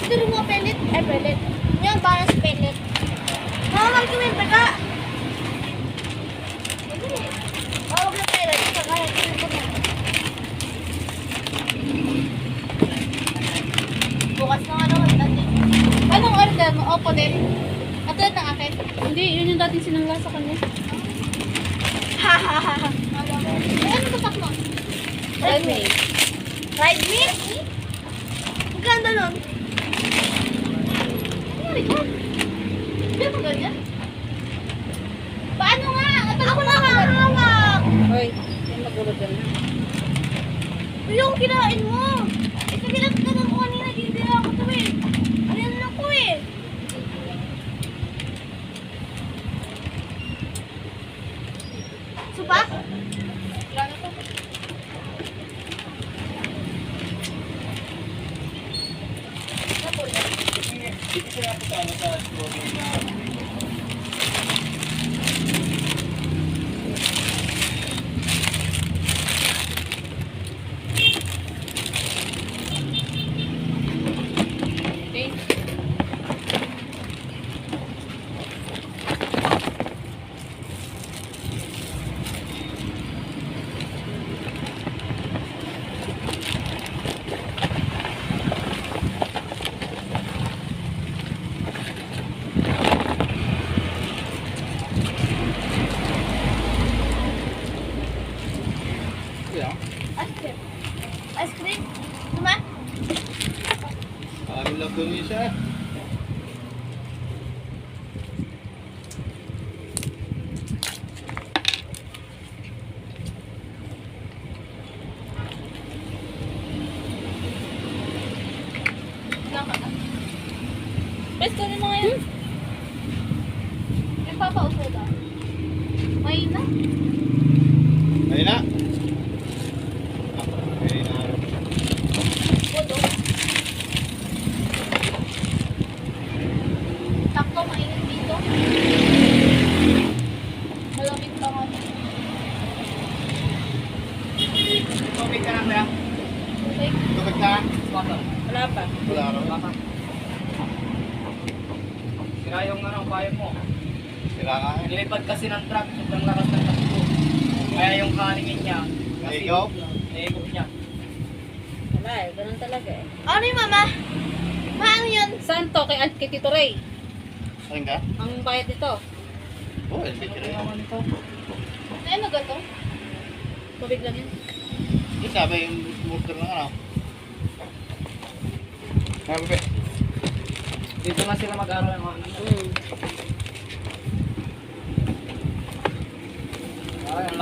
Gusto rin mo pellet? Ay, pellet. Yan, parang pellet. Mama, magkawin pa ka. Huwag na pellet. Kakalat ko na ito. Bukas na nga naman natin. Anong order mo? Opo din. Katulad ng akin. Hindi, yun yung dating sinangla sa kanya. Ha ha ha ha. Eh, ano tatak mo? Red meat. Fried meat? Ang ganda nun. Ano rin yan? Hindi mo ganyan? Paano nga? Ako na hawak. Hoy, yung magulo dyan na. Yung kinain mo. Eh, kabilang ka ng ko kanina. Hindi na ako to eh. Ayan na ko eh. Supa? Wala na to. Okay. Ice cream. Ice cream? Suma? Ano lang doon siya? Lang ka na. Bes, kunin mo ngayon. May papauso daw. May na. Ayun na. Ayun na. Pudo. Takto, mainit dito. Malamig pa nga. Tubig ka lang ba? Okay. Tubig ka? Wala pa. Wala raw. Sira yung bayan mo. Sila nga eh. Nilipad kasi ng truck, sobrang lakas ng takbo. Kaya yung kaningin niya, kasi Naigaw? naigop niya. Wala eh, ganun talaga eh. Ano yung mama? Ma, ano yun? Saan to? Kay Tito Ray. Saan ka? Ang bayad dito. Oo, LC ka Naman ito. Ano gato? Tubig lang yun. Yung sabi yung mortar ng ano. Sabi. Dito na sila mag-aral ng mga anak. Mm. Ay, ang